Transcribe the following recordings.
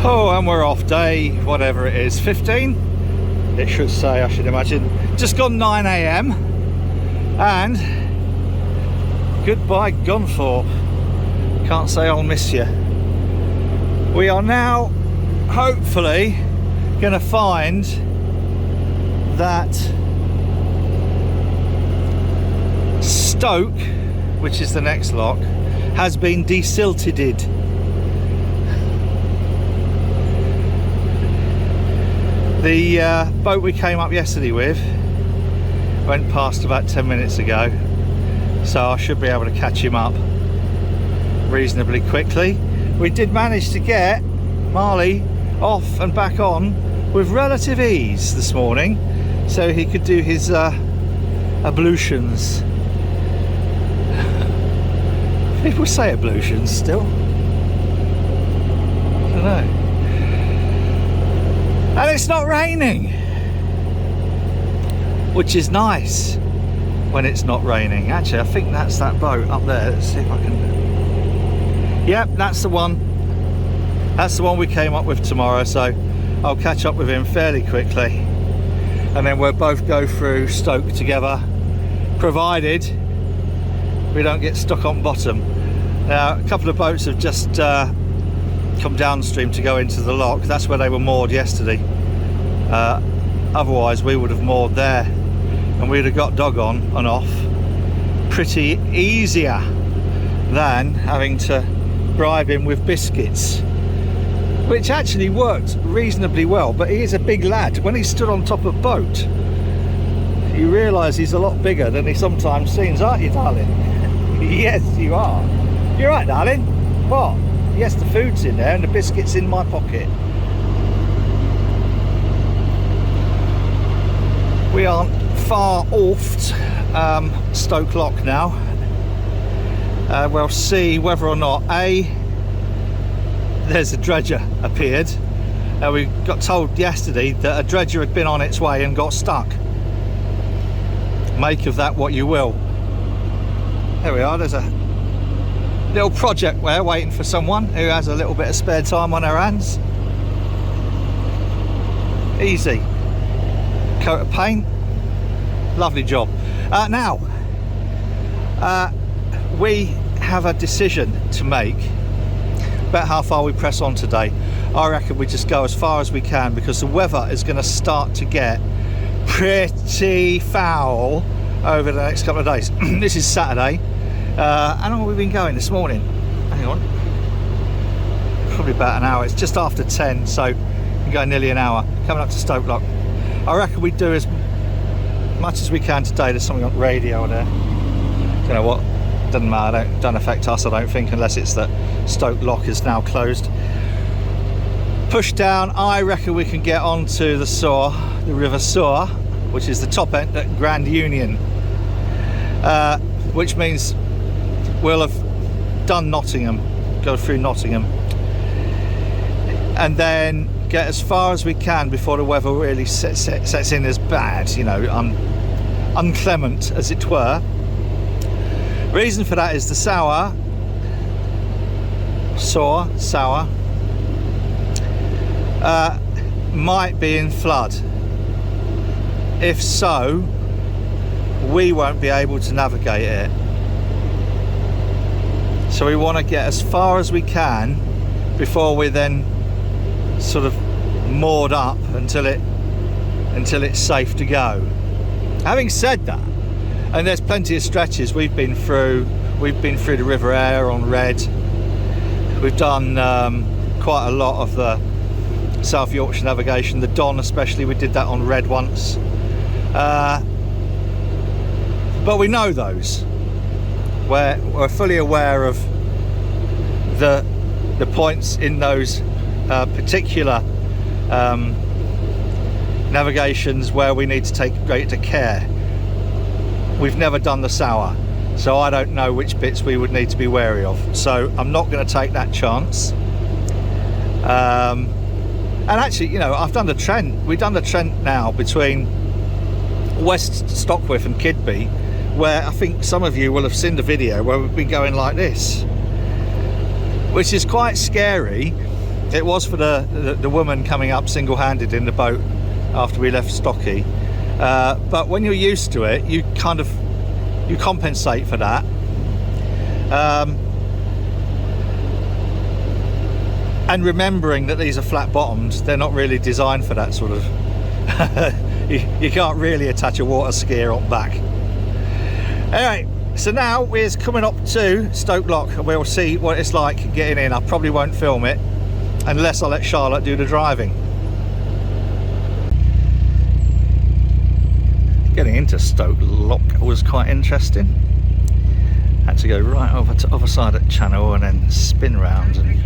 Oh, and we're off day, whatever it is, 15? It should say, I should imagine. Just gone 9 AM. And goodbye, Gunthorpe. Can't say I'll miss you. We are now, hopefully, going to find that Stoke, which is the next lock, has been desilted. The boat we came up yesterday with went past about 10 minutes ago, so I should be able to catch him up reasonably quickly. We did manage to get Marley off and back on with relative ease this morning, so he could do his ablutions. People say ablutions still. I don't know. And it's not raining, which is nice when it's not raining. Actually, I think that's that boat up there. Let's see if I can. Yep, that's the one. That's the one we came up with tomorrow, so I'll catch up with him fairly quickly, and then we'll both go through Stoke together, provided we don't get stuck on bottom. Now, a couple of boats have just come downstream to go into the lock. That's where they were moored yesterday. Otherwise we would have moored there and we'd have got dog on and off pretty easier than having to bribe him with biscuits, which actually worked reasonably well. But he is a big lad. When he stood on top of boat, you realise he's a lot bigger than he sometimes seems, aren't you, darling? Yes, you are. You're right, darling. What? Yes, the food's in there and the biscuit's in my pocket. We aren't far off Stoke Lock now. We'll see whether or not there's a dredger appeared. We got told yesterday that a dredger had been on its way and got stuck. Make of that what you will. There we are. There's a little project there waiting for someone who has a little bit of spare time on her hands. Easy. Coat of paint. Lovely job. Now, we have a decision to make about how far we press on today. I reckon we just go as far as we can, because the weather is going to start to get pretty foul over the next couple of days. This is Saturday. How long have we been going this morning? Hang on. Probably about an hour. It's just after 10, so we're going nearly an hour. Coming up to Stoke Lock. I reckon we do as much as we can today. There's something on radio there. You know what? Doesn't matter. Don't affect us, I don't think, unless it's that Stoke Lock is now closed. Push down. I reckon we can get onto the Soar, the River Soar, which is the top end at Grand Union, which means we'll have done Nottingham, go through Nottingham, and then get as far as we can before the weather really sets in as bad, you know, unclement as it were. Reason for that is the Soar might be in flood. If so, we won't be able to navigate it. So we want to get as far as we can before we then sort of moored up until it's safe to go. Having said that, and there's plenty of stretches we've been through the River Aire on Red. We've done quite a lot of the South Yorkshire navigation, the Don especially. We did that on Red once, but we know those. We're fully aware of the points in those particular navigations where we need to take greater care. We've never done the Sour, so I don't know which bits we would need to be wary of, so I'm not going to take that chance. And actually, you know, I've done the Trent. We've done the Trent now between West Stockwith and Kidby, where I think some of you will have seen the video where we've been going like this, which is quite scary It was for the woman coming up single-handed in the boat after we left Stocky. But when you're used to it, you compensate for that. And remembering that these are flat bottomed, they're not really designed for that sort of you can't really attach a water skier on back. Anyway, so now we're coming up to Stoke Lock and we'll see what it's like getting in. I probably won't film it unless I let Charlotte do the driving. Getting into Stoke Lock was quite interesting. Had to go right over to the other side of the channel and then spin round and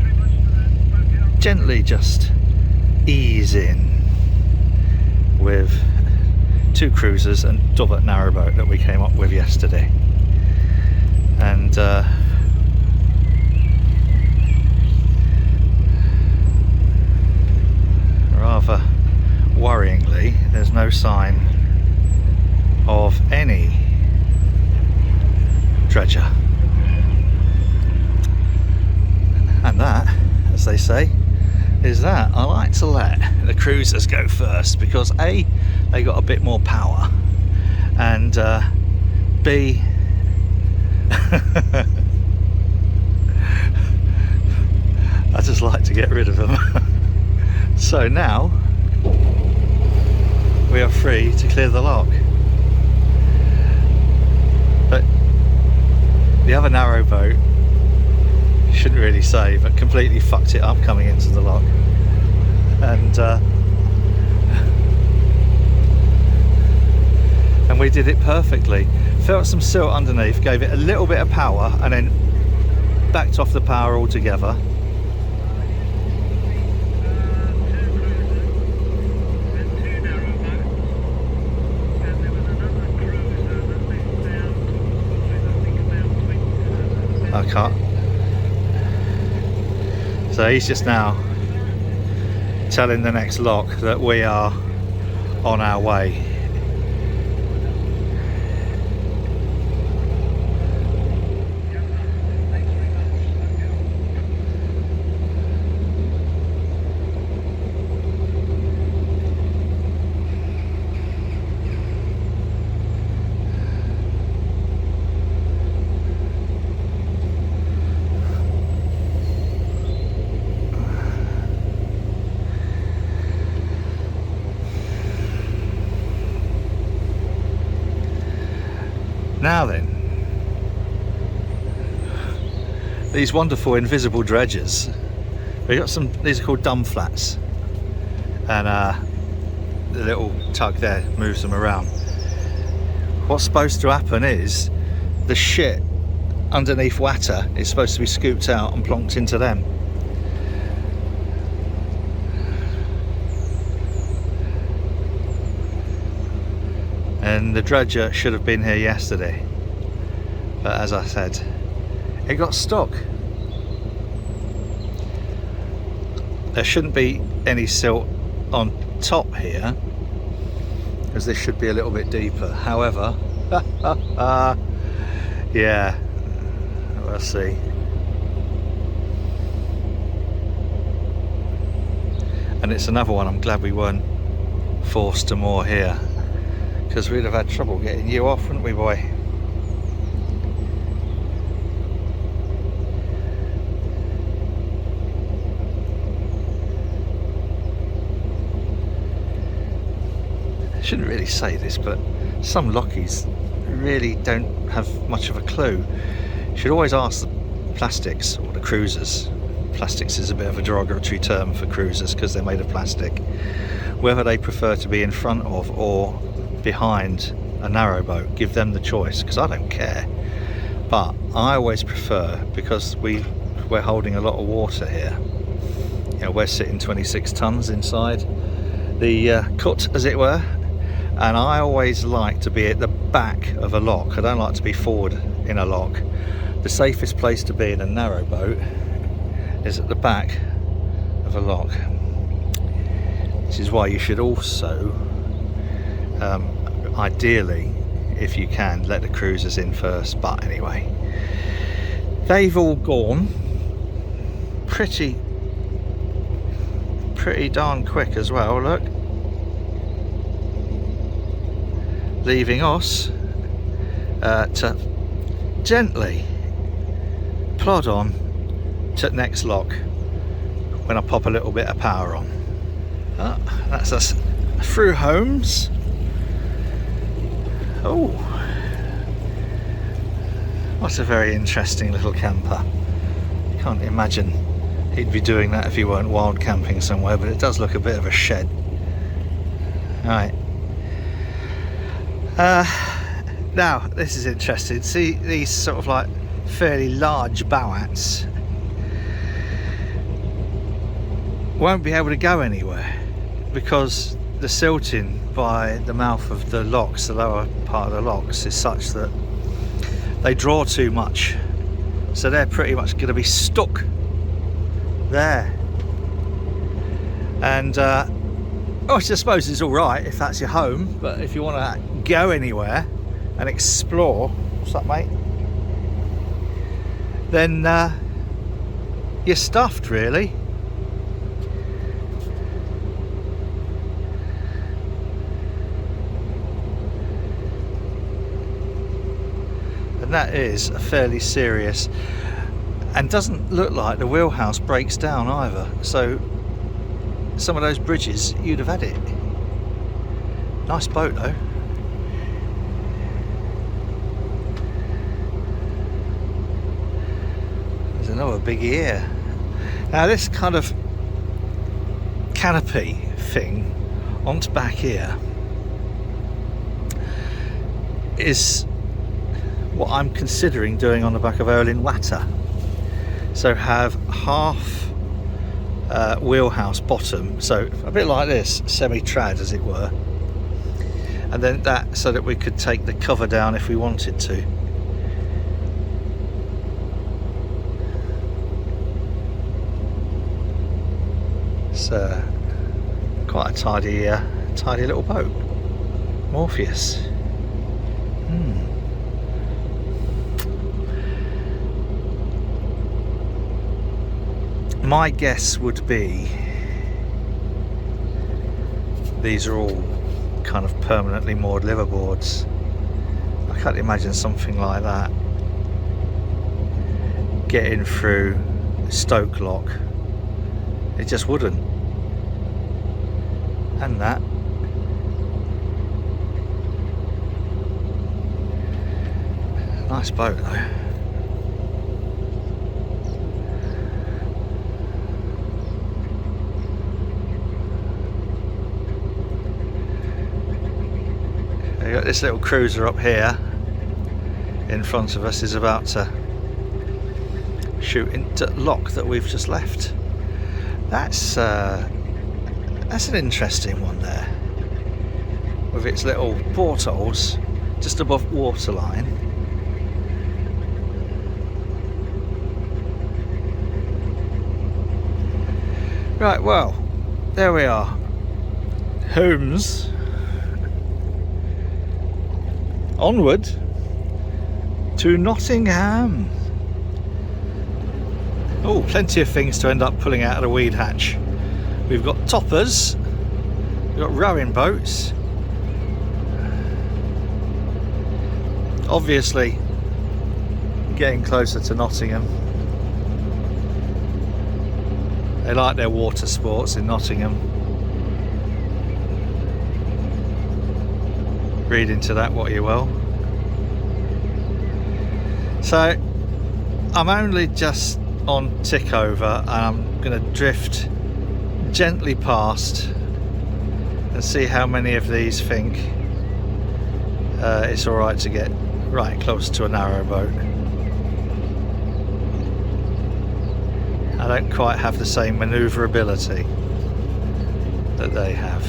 gently just ease in with 2 cruisers and double narrowboat that we came up with yesterday. And rather worryingly, there's no sign of any dredger. And that, as they say, is that I like to let the cruisers go first because A, they got a bit more power, and B, I just like to get rid of them. So now we are free to clear the lock. But the other narrowboat, shouldn't really say, but completely fucked it up coming into the lock. And we did it perfectly. Felt some silt underneath, gave it a little bit of power, and then backed off the power altogether. I can't. So he's just now telling the next lock that we are on our way. Now then, these wonderful invisible dredgers, we got some, these are called dumb flats, and the little tug there moves them around. What's supposed to happen is the shit underneath water is supposed to be scooped out and plonked into them. And the dredger should have been here yesterday, but as I said, it got stuck. There shouldn't be any silt on top here, because this should be a little bit deeper. However, yeah, we'll see. And it's another one I'm glad we weren't forced to moor here, because we'd have had trouble getting you off, wouldn't we, boy? I shouldn't really say this, but some lockies really don't have much of a clue. You should always ask the plastics or the cruisers. Plastics is a bit of a derogatory term for cruisers because they're made of plastic, whether they prefer to be in front of or behind a narrowboat. Give them the choice, because I don't care, but I always prefer, because we're holding a lot of water here, you know, we're sitting 26 tons inside the cut, as it were, and I always like to be at the back of a lock. I don't like to be forward in a lock. The safest place to be in a narrowboat is at the back of a lock. This is why you should also ideally, if you can, let the cruisers in first. But anyway, they've all gone pretty pretty darn quick as well, look. Leaving us to gently plod on to next lock when I pop a little bit of power on. That's us through Holmes. Oh, what a very interesting little camper. Can't imagine he'd be doing that if he weren't wild camping somewhere, but it does look a bit of a shed. Right. Now this is interesting. See these sort of like fairly large bowats won't be able to go anywhere because the silting by the mouth of the locks, the lower part of the locks, is such that they draw too much, so they're pretty much going to be stuck there. And I suppose it's all right if that's your home, but if you want to go anywhere and explore, what's that, mate? Then you're stuffed, really. And that is a fairly serious, and doesn't look like the wheelhouse breaks down either, so some of those bridges you'd have had it. Nice boat though. There's another big ear. Now this kind of canopy thing onto back here is what I'm considering doing on the back of Erling Watter. So have half wheelhouse bottom, so a bit like this, semi-trad as it were, and then that so that we could take the cover down if we wanted to. So quite a tidy little boat. Morpheus. My guess would be these are all kind of permanently moored liverboards. I can't imagine something like that getting through Stoke Lock. It just wouldn't. And that. Nice boat though. We've got this little cruiser up here in front of us, is about to shoot into lock that we've just left. That's an interesting one there, with its little portholes just above waterline. Right, well, there we are. Holmes. Onward to Nottingham. Oh, plenty of things to end up pulling out of the weed hatch. We've got toppers, we've got rowing boats, obviously getting closer to Nottingham. They like their water sports in Nottingham. Read into that what you will. So I'm only just on tick over, and I'm going to drift gently past and see how many of these think it's alright to get right close to a narrow boat. I don't quite have the same manoeuvrability that they have.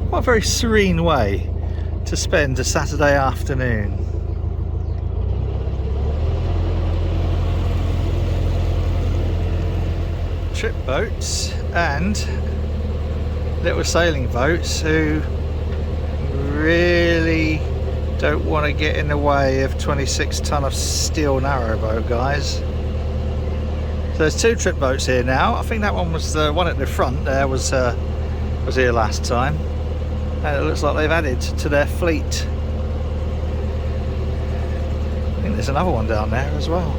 What a very serene way to spend a Saturday afternoon. Trip boats and little sailing boats who really don't want to get in the way of 26 ton of steel narrowboat guys. So there's 2 trip boats here now. I think that one was the one at the front there was here last time, and it looks like they've added to their fleet. I think there's another one down there as well.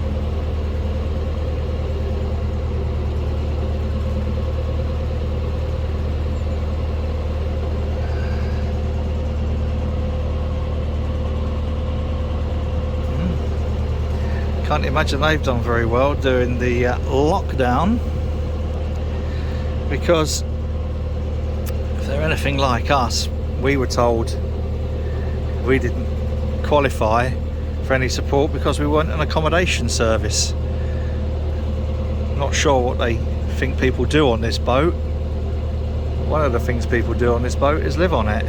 Can't imagine they've done very well during the lockdown, because if they're anything like us, we were told we didn't qualify for any support because we weren't an accommodation service. Not sure what they think people do on this boat. One of the things people do on this boat is live on it.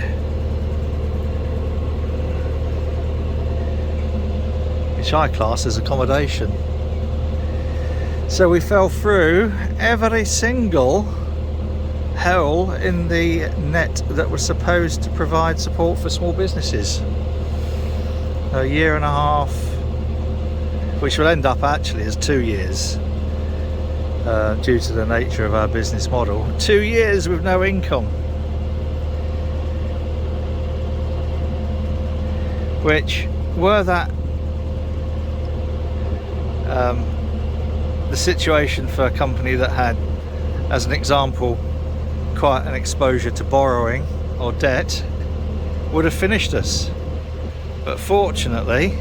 Which I class as accommodation. So we fell through every single hole in the net that was supposed to provide support for small businesses. A year and a half, which will end up actually as 2 years due to the nature of our business model. 2 years with no income, which were that the situation for a company that had, as an example, quite an exposure to borrowing or debt, would have finished us. But fortunately,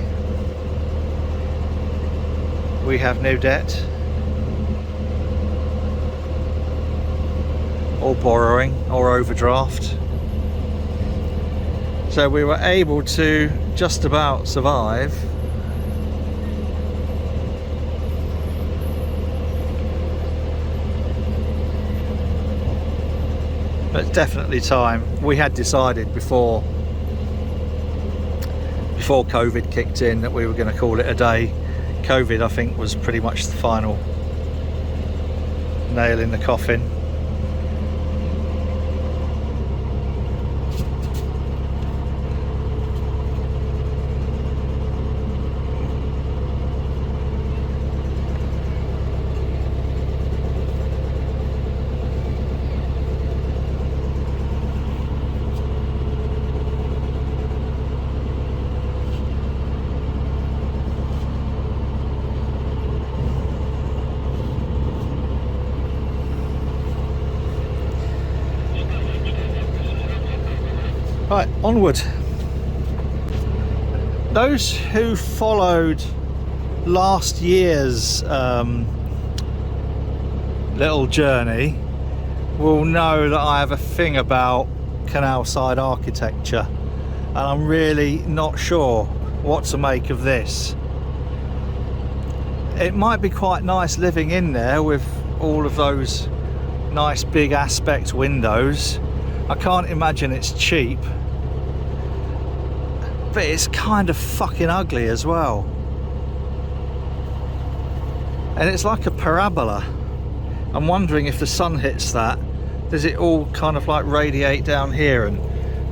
we have no debt or borrowing or overdraft. So we were able to just about survive. But it's definitely time. We had decided before COVID kicked in that we were going to call it a day. COVID, I think, was pretty much the final nail in the coffin. Right, onward. Those who followed last year's little journey will know that I have a thing about canal side architecture, and I'm really not sure what to make of this. It might be quite nice living in there with all of those nice big aspect windows. I can't imagine it's cheap, but it's kind of fucking ugly as well. And it's like a parabola. I'm wondering if the sun hits that, does it all kind of like radiate down here and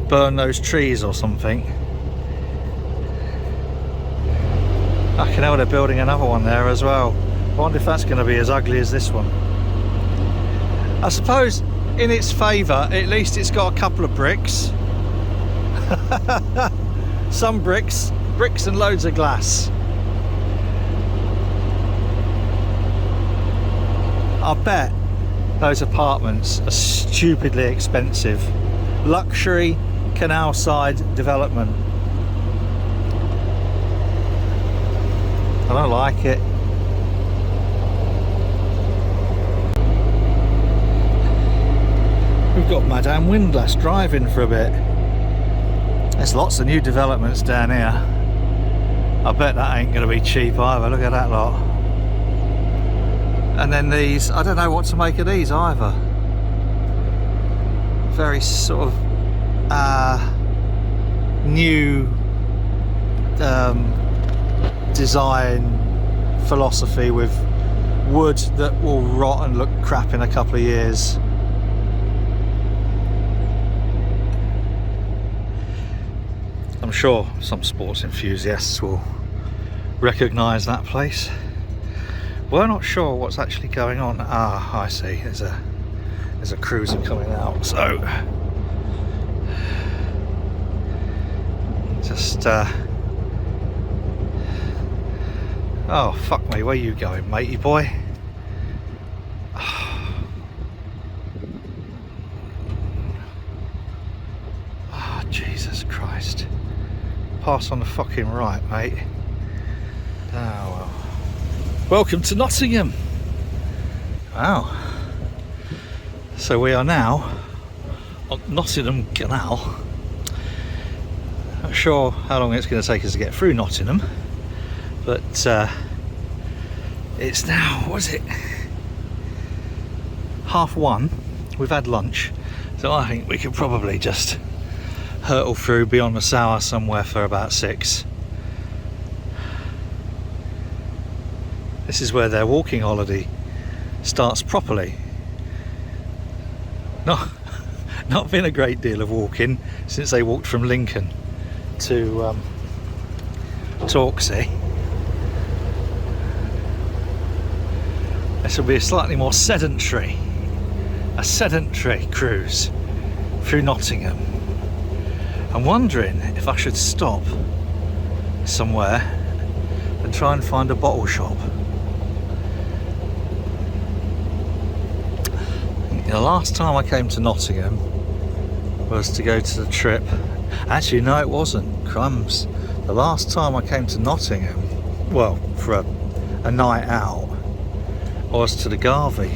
burn those trees or something? Fucking hell, they're building another one there as well. I wonder if that's going to be as ugly as this one. I suppose in its favour, at least it's got a couple of bricks. Some bricks and loads of glass. I bet those apartments are stupidly expensive. Luxury canal side development. I don't like it. We've got Madame Windlass driving for a bit. There's lots of new developments down here. I bet that ain't going to be cheap either. Look at that lot. And then these, I don't know what to make of these either. Very sort of new design philosophy with wood that will rot and look crap in a couple of years. sure some sports enthusiasts will recognise that place. We're not sure what's actually going on. Ah, I see. There's a cruiser coming out. So just oh fuck me, where you going, matey boy? Oh, Jesus Christ. Pass on the fucking right, mate. Oh well. Welcome to Nottingham. Wow. So we are now on Nottingham Canal. Not sure how long it's going to take us to get through Nottingham, but it's now, what is it? 1:30. We've had lunch, so I think we could probably just hurtle through beyond the Sour somewhere for about 6. This is where their walking holiday starts properly. Not been a great deal of walking since they walked from Lincoln to Torksey. This will be a slightly more sedentary cruise through Nottingham. I'm wondering if I should stop somewhere and try and find a bottle shop. The last time I came to Nottingham was to go to the trip. Actually, no, it wasn't. Crumbs. The last time I came to Nottingham, well, for a night out, was to the Garvey,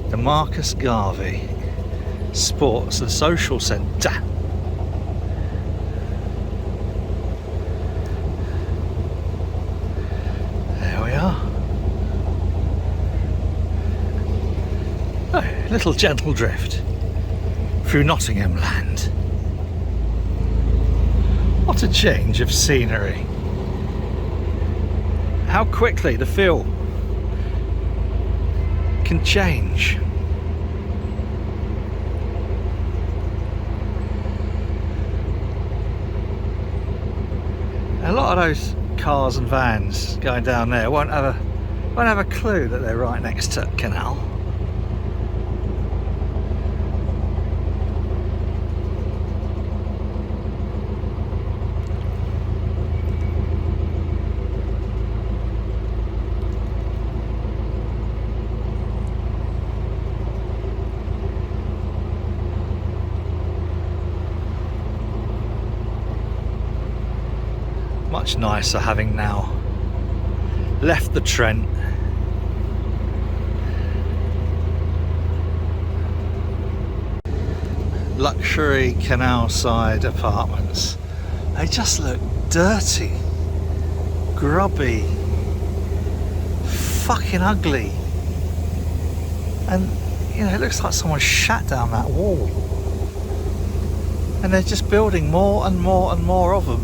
the Marcus Garvey Sports and Social Centre. There we are. Oh, little gentle drift through Nottingham land. What a change of scenery. How quickly the feel can change. A lot of those cars and vans going down there won't have a clue that they're right next to a canal. Much nicer having now left the Trent. Luxury canal side apartments. They just look dirty, grubby, fucking ugly. And you know, it looks like someone shat down that wall. And they're just building more and more and more of them.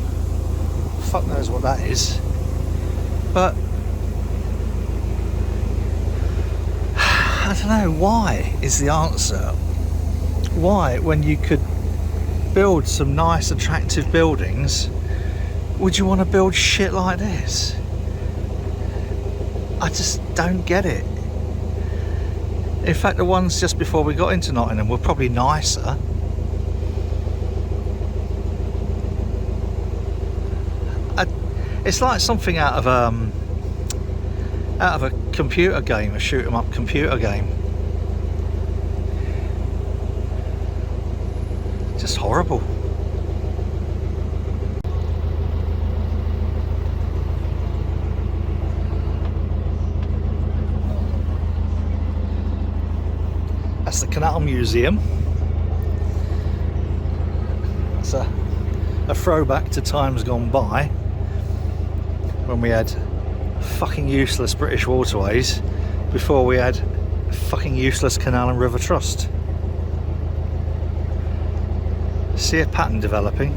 Fuck knows what that is, but I don't know, why is the answer. Why, when you could build some nice attractive buildings, would you want to build shit like this? I just don't get it. In fact, the ones just before we got into Nottingham were probably nicer. It's like something out of a computer game, a shoot 'em up computer game. Just horrible. That's the Canal Museum. It's a throwback to times gone by, when we had fucking useless British waterways before we had fucking useless canal and river trust. See a pattern developing.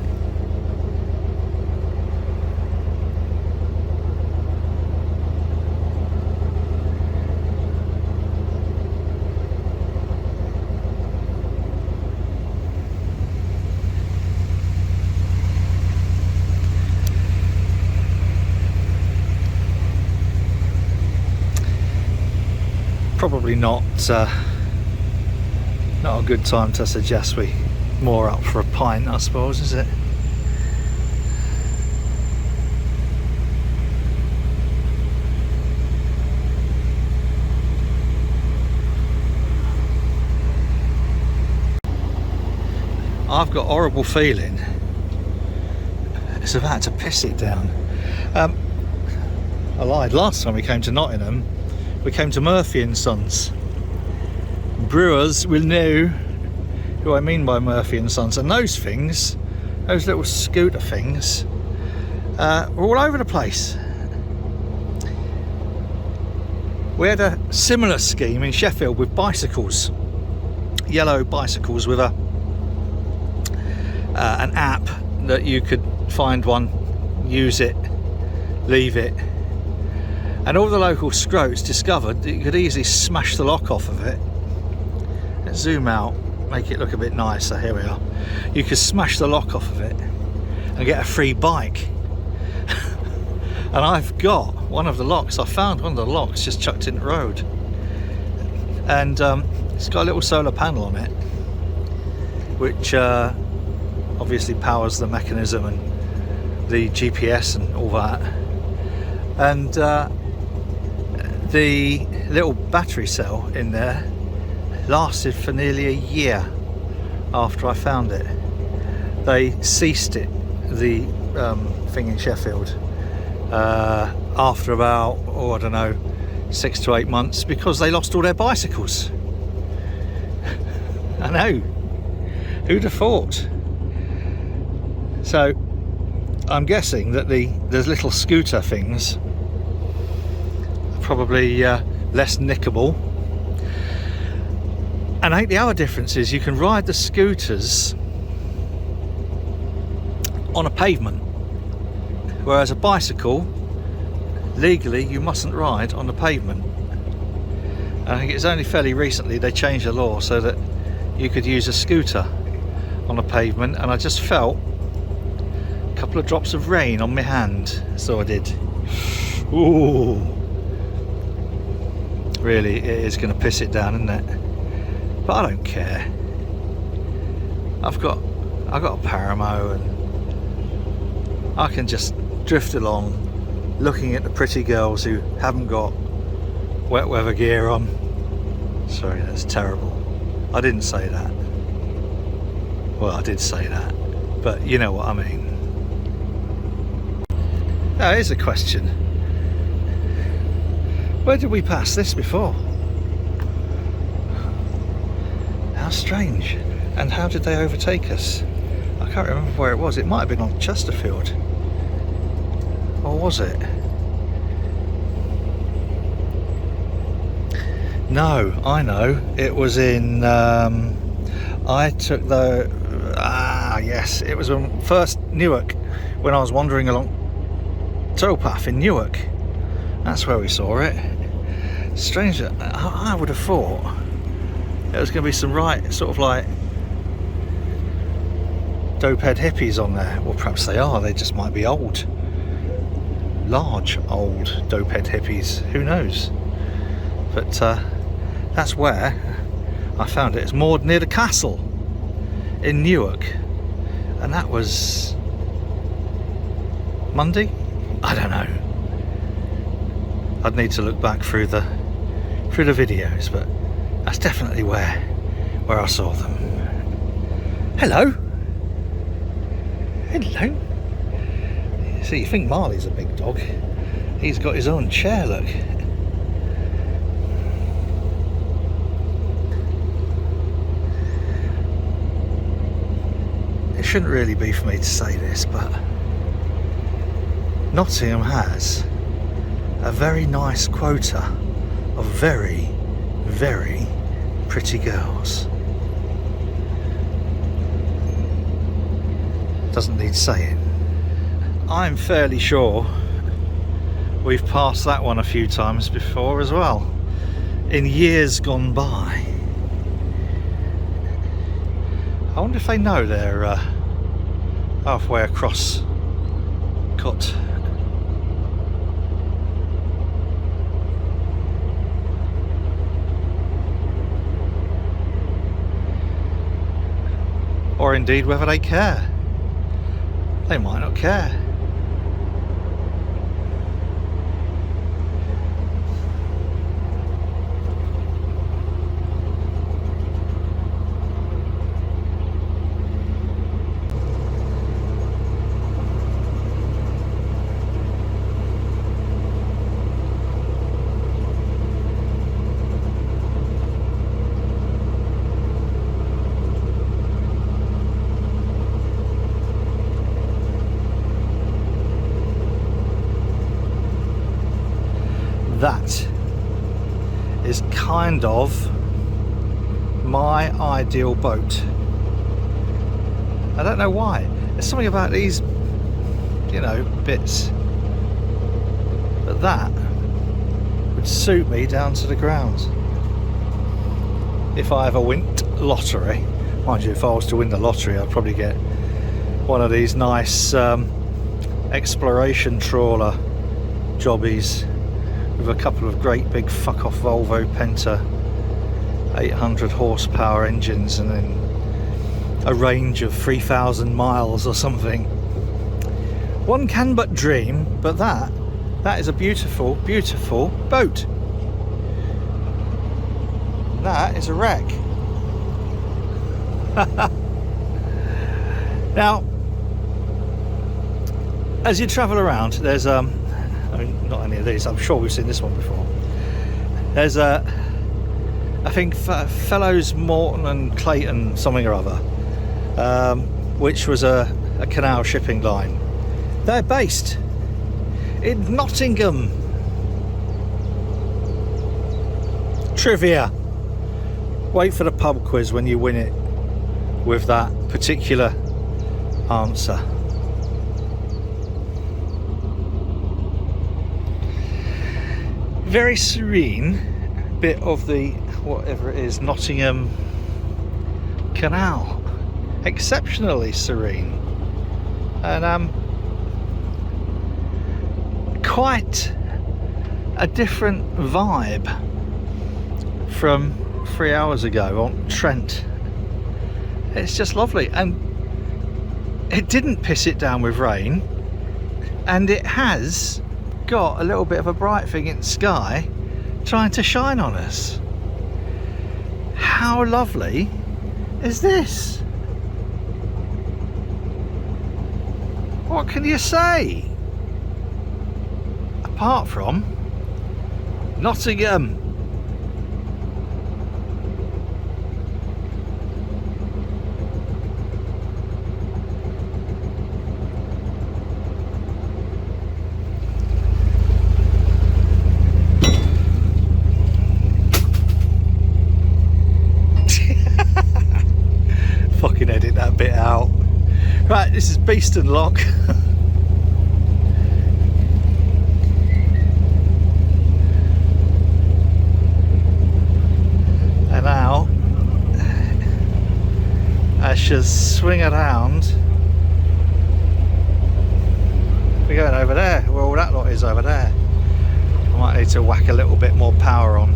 probably not a good time to suggest we moor up for a pint, I suppose, is it? I've got a horrible feeling it's about to piss it down. I lied. Last time we came to Nottingham, we came to Murphy and Sons. Brewers will know who I mean by Murphy and Sons, and those things, those little scooter things, were all over the place. We had a similar scheme in Sheffield with bicycles, yellow bicycles with an app that you could find one, use it, leave it, and all the local scroats discovered that you could easily smash the lock off of it. Let's zoom out, make it look a bit nicer. Here we are. You could smash the lock off of it and get a free bike. And I've got one of the locks. I found one of the locks just chucked in the road, and it's got a little solar panel on it, which obviously powers the mechanism and the GPS and all that, and the little battery cell in there lasted for nearly a year after I found it. They ceased it, the thing in Sheffield, after about, I don't know, 6 to 8 months, because they lost all their bicycles. I know, who'd have thought? So I'm guessing that those little scooter things are probably less nickable. And I think the other difference is you can ride the scooters on a pavement, whereas a bicycle, legally, you mustn't ride on the pavement. I think it's only fairly recently they changed the law so that you could use a scooter on a pavement, and I just felt a couple of drops of rain on my hand, so I did. Ooh, really, it is going to piss it down, isn't it? But I don't care. I've got a Paramo, and I can just drift along looking at the pretty girls who haven't got wet weather gear on. Sorry, that's terrible. I didn't say that. Well, I did say that, but you know what I mean. Now, here's a question. Where did we pass this before? How strange. And how did they overtake us? I can't remember where it was. It might have been on Chesterfield. Or was it? No, I know. It was in... I took the... yes. It was on first Newark, when I was wandering along towpath in Newark. That's where we saw it. Strange. I would have thought there was going to be some right sort of like dopehead hippies on there. Well, perhaps they are. They just might be old, large old dopehead hippies. Who knows? But that's where I found it. It's moored near the castle in Newark, and that was Monday. I don't know. I'd need to look back through the videos, but that's definitely where I saw them. Hello. Hello. See, you think Marley's a big dog? He's got his own chair. Look. It shouldn't really be for me to say this, but Nottingham has a very nice quota of very, very pretty girls. Doesn't need saying. I'm fairly sure we've passed that one a few times before as well, in years gone by. I wonder if they know they're halfway across Cut. or indeed whether they care. They might not care. That is kind of my ideal boat. I don't know why. There's something about these, you know, bits, but that would suit me down to the ground. If I ever win lottery, mind you, if I was to win the lottery, I'd probably get one of these nice exploration trawler jobbies with a couple of great big fuck off Volvo Penta 800 horsepower engines and then a range of 3,000 miles or something. One can but dream, but that is a beautiful, beautiful boat. That is a wreck. Now, as you travel around, there's I mean, not any of these, I'm sure we've seen this one before. There's I think Fellows Morton and Clayton something or other, which was a canal shipping line. They're based in Nottingham. Trivia. Wait for the pub quiz when you win it with that particular answer. Very serene bit of the, whatever it is, Nottingham Canal. Exceptionally serene. And quite a different vibe from 3 hours ago on Trent. It's just lovely, and it didn't piss it down with rain, and it has got a little bit of a bright thing in the sky trying to shine on us. How lovely is this? What can you say? Apart from Nottingham. Fucking edit that bit out. Right, this is Beeston Lock. And now I shall swing around. We're going over there. Well, that lot is over there. I might need to whack a little bit more power on.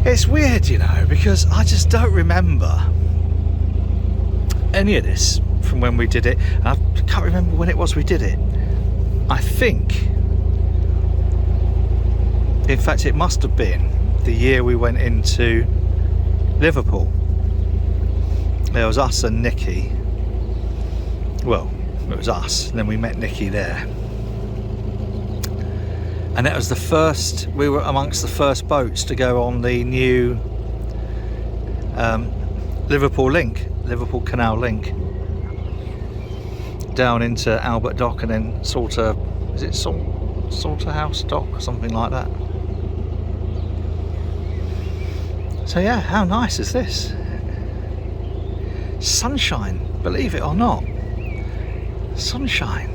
It's weird, you know, because I just don't remember any of this from when we did it. And I can't remember when it was we did it. I think, in fact, it must have been the year we went into Liverpool. There was us and Nikki. Well, it was us, and then we met Nikki there. And it was the first, we were amongst the first boats to go on the new Liverpool Canal link, down into Albert Dock and then is it Salterhouse Dock or something like that. So yeah, how nice is this? Sunshine, believe it or not. Sunshine.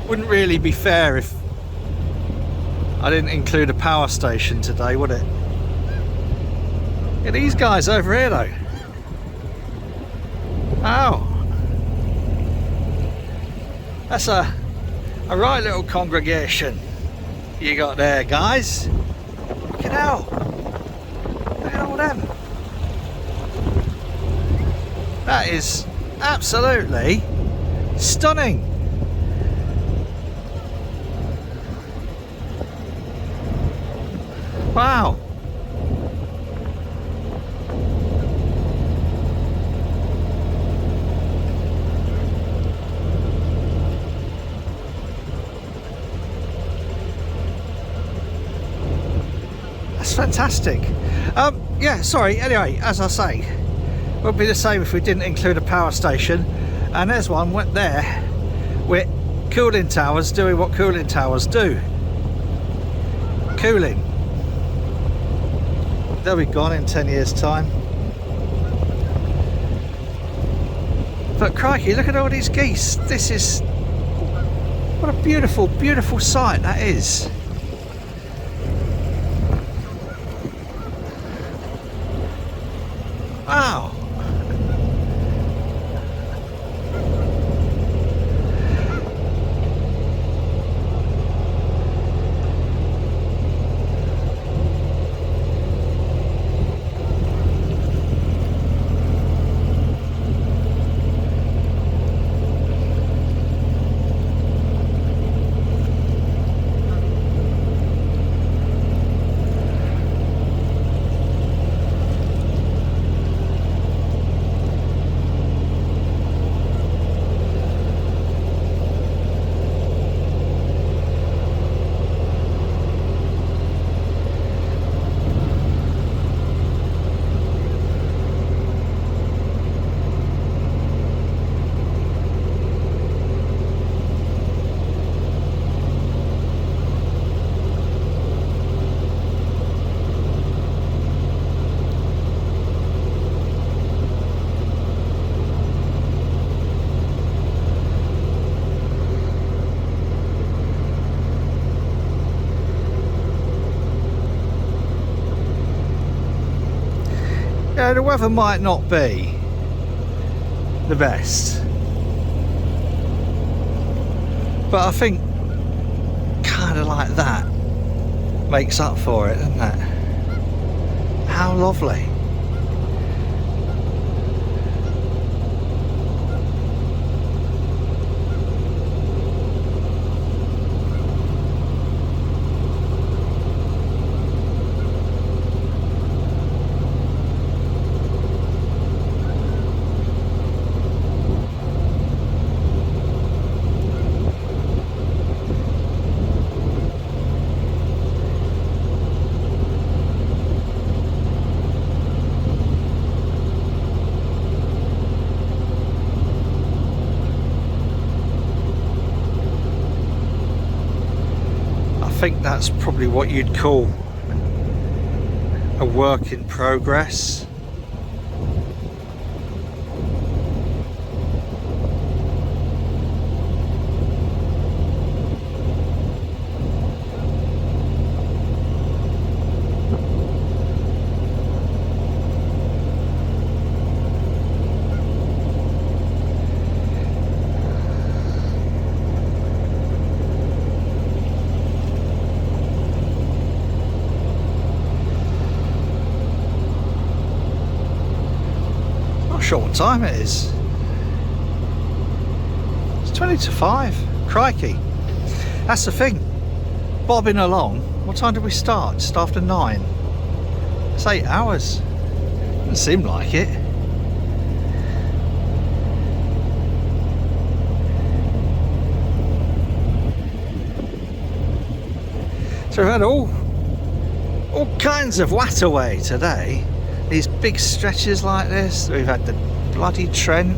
Wouldn't really be fair if I didn't include a power station today, would it? Look at these guys over here though. Oh, that's a right little congregation you got there, guys. Fucking hell. Look at all them. That is absolutely stunning. Wow. That's fantastic. Yeah, sorry, anyway, as I say, it would be the same if we didn't include a power station, and there's one went there with cooling towers doing what cooling towers do. Cooling. They'll be gone in 10 years time. But crikey, look at all these geese. This is, what a beautiful, beautiful sight that is. Wow. Yeah, the weather might not be the best, but I think kind of like that makes up for it, doesn't it? How lovely. I think that's probably what you'd call a work in progress. Sure what time it is. It's 20 to 5. Crikey. That's the thing. Bobbing along. What time did we start? Just after 9. It's 8 hours. Doesn't seem like it. So we've had all kinds of waterway today. These big stretches like this. We've had the bloody Trent,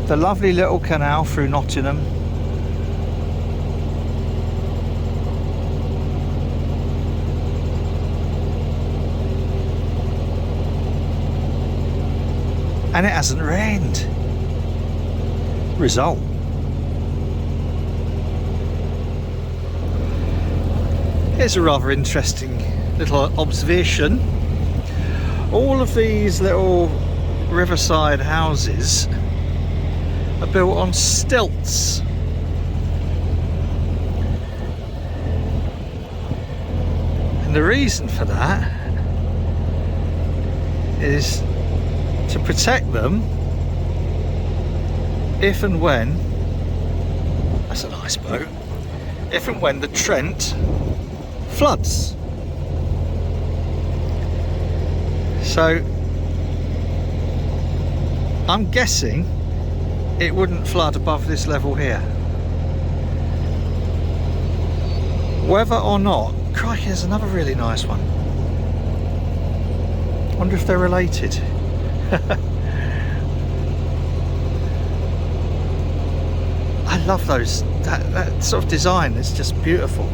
the lovely little canal through Nottingham, and it hasn't rained. Result. Here's a rather interesting little observation. All of these little riverside houses are built on stilts. And the reason for that is to protect them if and when, that's a nice boat, if and when the Trent floods. So I'm guessing it wouldn't flood above this level here. Whether or not, crikey, there's another really nice one. Wonder if they're related. I love those, that sort of design, it's just beautiful.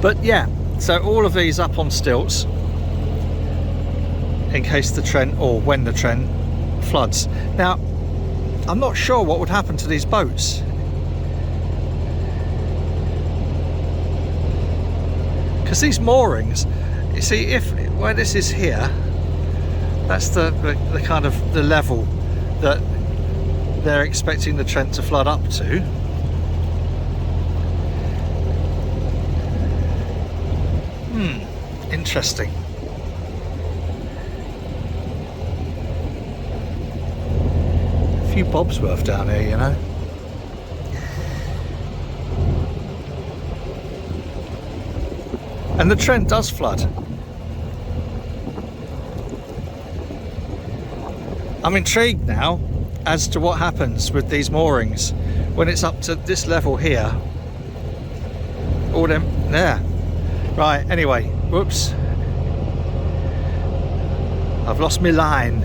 But yeah, so all of these up on stilts in case the Trent, or when the Trent floods. Now, I'm not sure what would happen to these boats. Because these moorings, you see, if where this is here, that's the kind of the level that they're expecting the Trent to flood up to. Interesting. A few bobs worth down here, you know. And the Trent does flood. I'm intrigued now as to what happens with these moorings when it's up to this level here. All them there. Right, anyway, whoops. I've lost my line.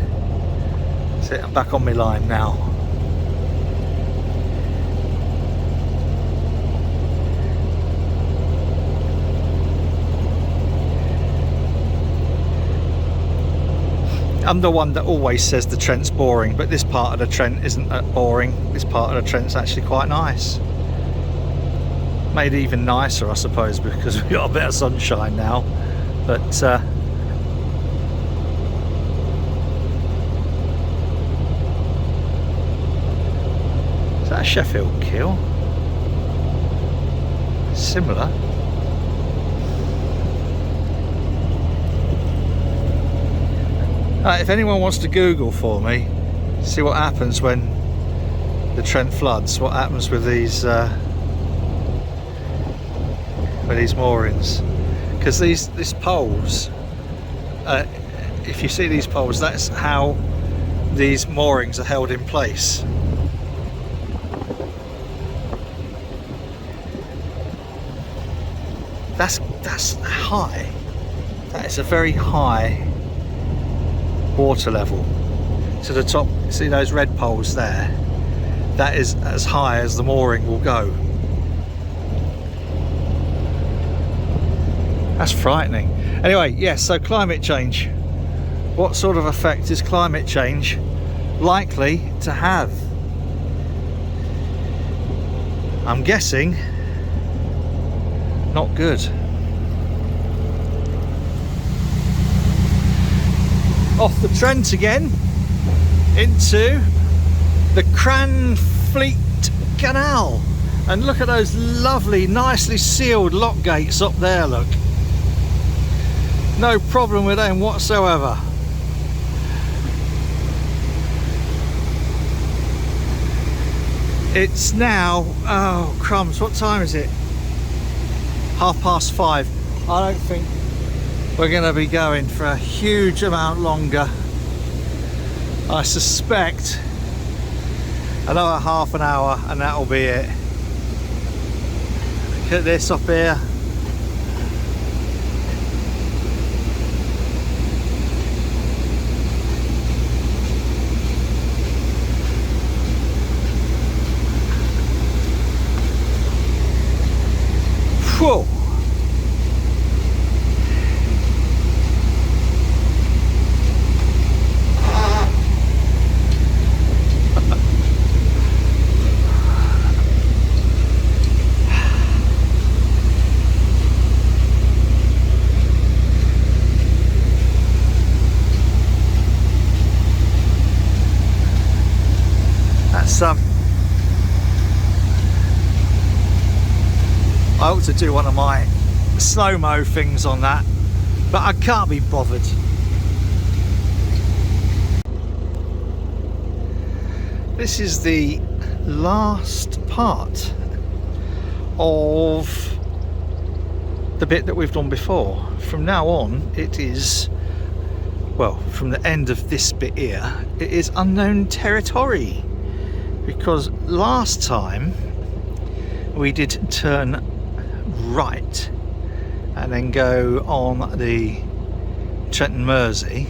So I'm back on my line now. I'm the one that always says the Trent's boring, but this part of the Trent isn't that boring. This part of the Trent's actually quite nice. Made even nicer, I suppose, because we've got a bit of sunshine now. But is that a Sheffield keel? Similar. If anyone wants to Google for me, see what happens when the Trent floods, what happens with these moorings, because these poles, if you see these poles, that's how these moorings are held in place. That's high. That is a very high water level to the top. See those red poles there? That is as high as the mooring will go. That's frightening. Anyway, yes, so climate change. What sort of effect is climate change likely to have? I'm guessing not good. Off the Trent again into the Cranfleet Canal, and look at those lovely, nicely sealed lock gates up there. Look, no problem with them whatsoever. It's now, oh crumbs, what time is it? 5:30. I don't think we're going to be going for a huge amount longer. I suspect another half an hour and that'll be it. Look at this up here. Whoa. I ought to do one of my slow-mo things on that, but I can't be bothered. This is the last part of the bit that we've done before. From now on it is, well, from the end of this bit here, it is unknown territory, because last time we did turn right and then go on the Trent Mersey.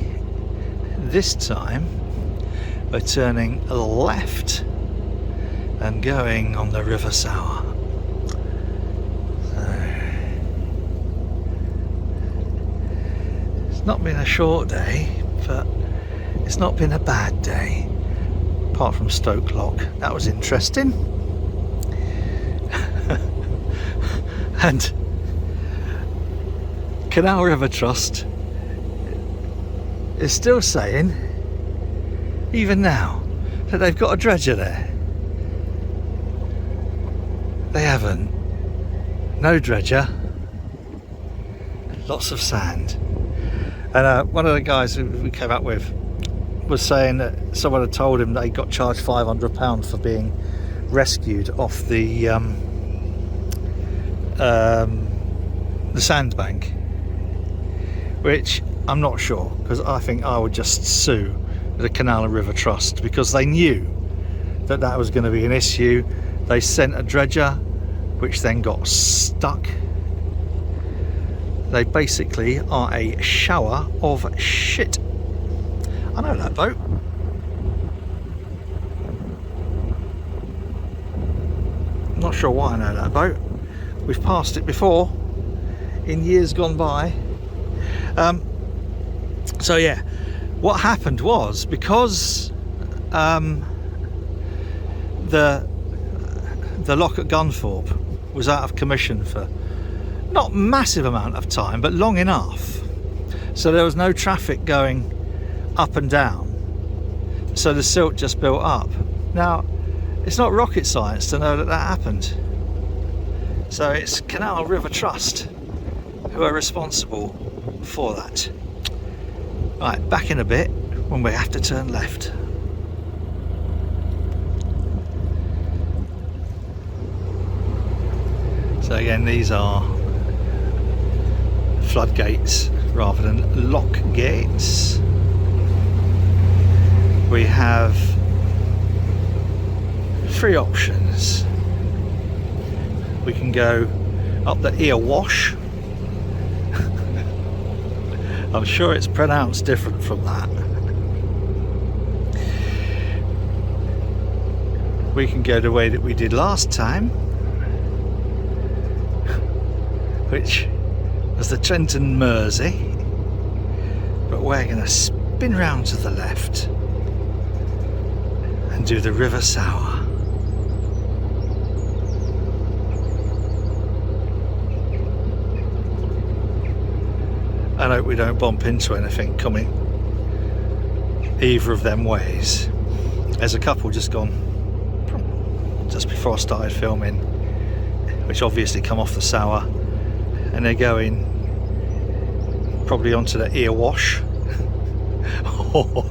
This time we're turning left and going on the River Soar. It's not been a short day, but it's not been a bad day, apart from Stoke Lock. That was interesting. And Canal River Trust is still saying, even now, that they've got a dredger there. They haven't. No dredger. Lots of sand. And one of the guys who we came up with was saying that someone had told him they got charged £500 for being rescued off the sandbank, which I'm not sure, because I think I would just sue the Canal and River Trust, because they knew that that was going to be an issue. They sent a dredger which then got stuck. They basically are a shower of shit. I know that boat. I'm not sure why I know that boat. We've passed it before in years gone by. So yeah, what happened was, because the lock at Gunthorpe was out of commission for not massive amount of time, but long enough, so there was no traffic going up and down, so the silt just built up. Now, it's not rocket science to know that that happened, so it's Canal River Trust who are responsible for that. Right, back in a bit when we have to turn left. So again, these are floodgates rather than lock gates. We have three options. We can go up the Ear Wash. I'm sure it's pronounced different from that. We can go the way that we did last time, which was the Trent and Mersey, but we're going to spin round to the left and do the River Soar. I hope we don't bump into anything coming either of them ways. There's a couple just gone just before I started filming, which obviously come off the Soar, and they're going probably onto the Ear Wash or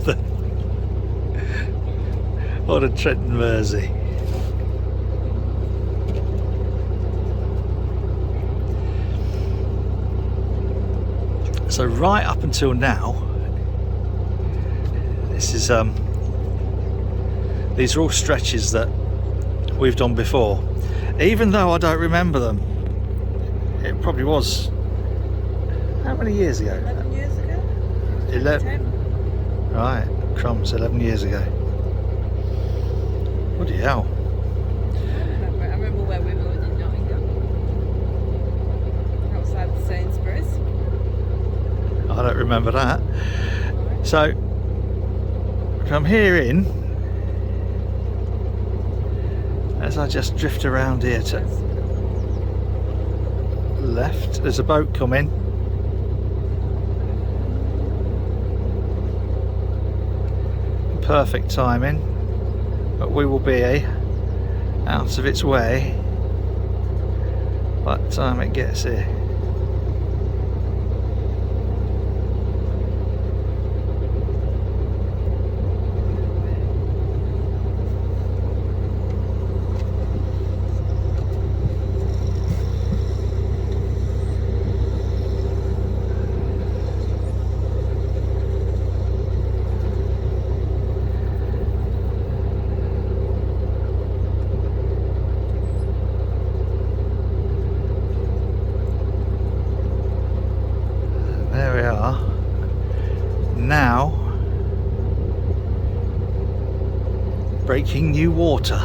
the Trent and Mersey. So right up until now, this is these are all stretches that we've done before, even though I don't remember them. It probably was, how many years ago? 11 years ago? 11. Right, crumbs, 11 years ago. Bloody hell. I remember where we were in Nottingham, outside the Sainsbury's. I don't remember that. So from here in, as I just drift around here to left, there's a boat coming. Perfect timing, but we will be out of its way by the time it gets here. breaking new water.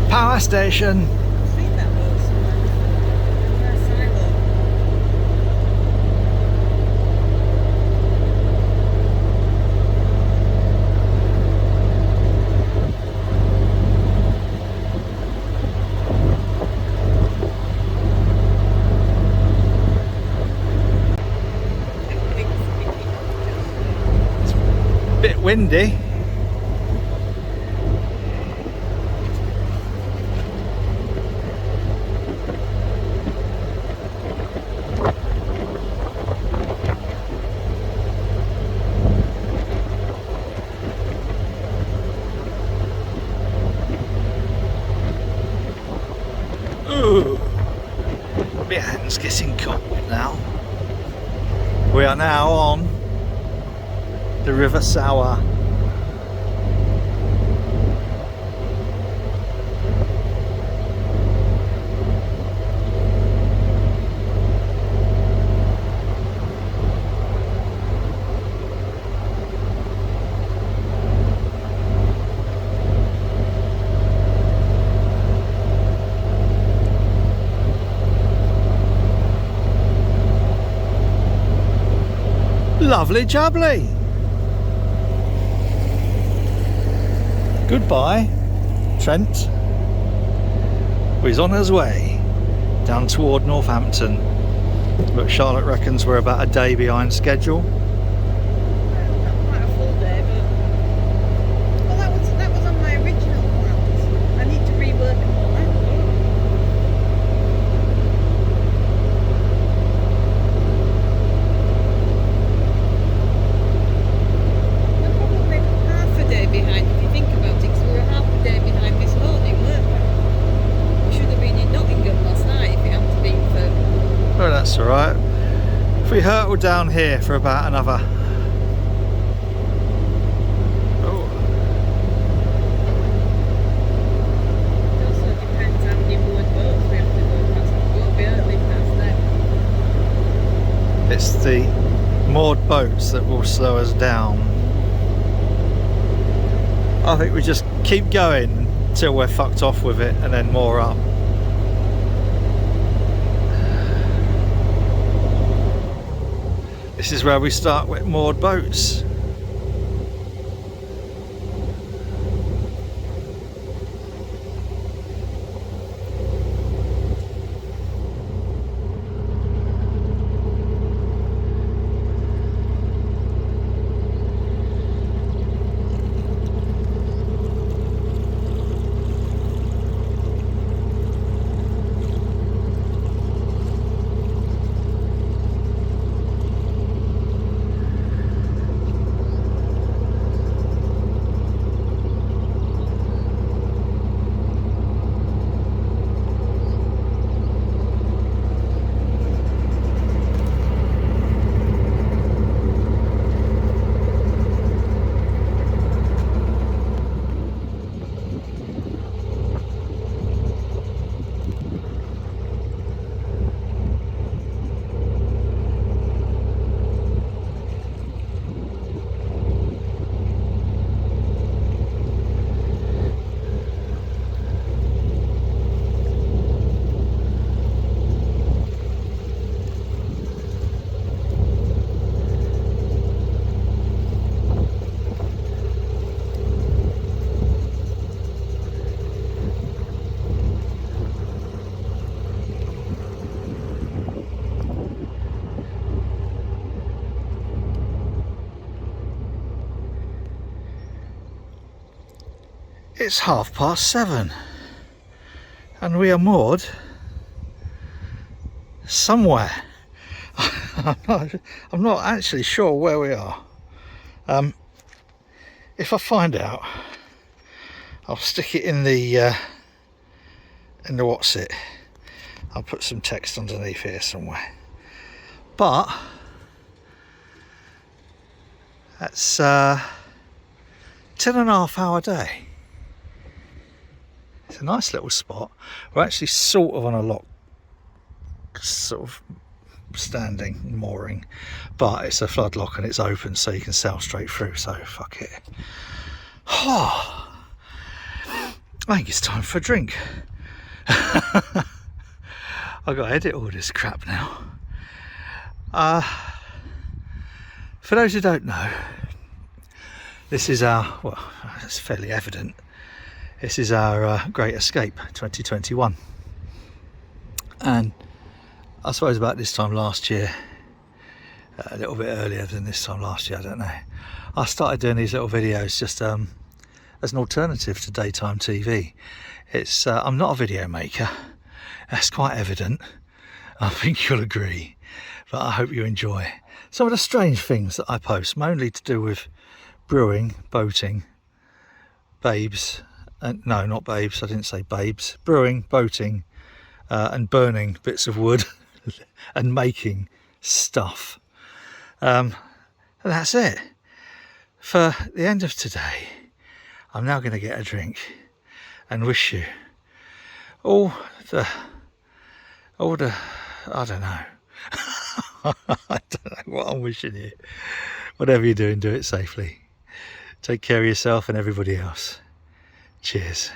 Power station. I've seen that road somewhere. Where's Silo? Bit windy. Ooh, my hand's getting cold now. We are now on the River Soar. Lovely jubbly. Goodbye, Trent. He's on his way down toward Northampton. But Charlotte reckons we're about a day behind schedule. Not quite a full day, but well, that was on my original plans. I need to rework them all out. We're probably half a day behind if you think about it, because we were half a day behind this morning, weren't we? We should have been in Nottingham last night if it hadn't been for. Oh, that's alright. If we hurtle down here for about another... Oh, It also depends how many moored boats we have to go past. We won't be hurtling past them. it's the moored boats that will slow us down. I think we just keep going until we're fucked off with it and then moor up. This is where we start with moored boats. It's 7:30 and we are moored somewhere. I'm not actually sure where we are. If I find out, I'll stick it in the what's it. I'll put some text underneath here somewhere. But that's 10.5 hour day. It's a nice little spot. We're actually sort of on a lock, sort of standing mooring, but it's a flood lock and it's open, so you can sail straight through. So fuck it. I think it's time for a drink. I've got to edit all this crap now. For those who don't know, this is our, well, it's fairly evident, this is our Great Escape 2021. And I suppose about this time last year, a little bit earlier than this time last year, I don't know, I started doing these little videos just as an alternative to daytime TV. It's I'm not a video maker, that's quite evident. I think you'll agree, but I hope you enjoy some of the strange things that I post, mainly to do with brewing, boating, babes, and no, not babes, I didn't say babes, brewing, boating, and burning bits of wood and making stuff. And that's it. For the end of today, I'm now going to get a drink and wish you all the I don't know. I don't know what I'm wishing you. Whatever you're doing, do it safely. Take care of yourself and everybody else. Cheers.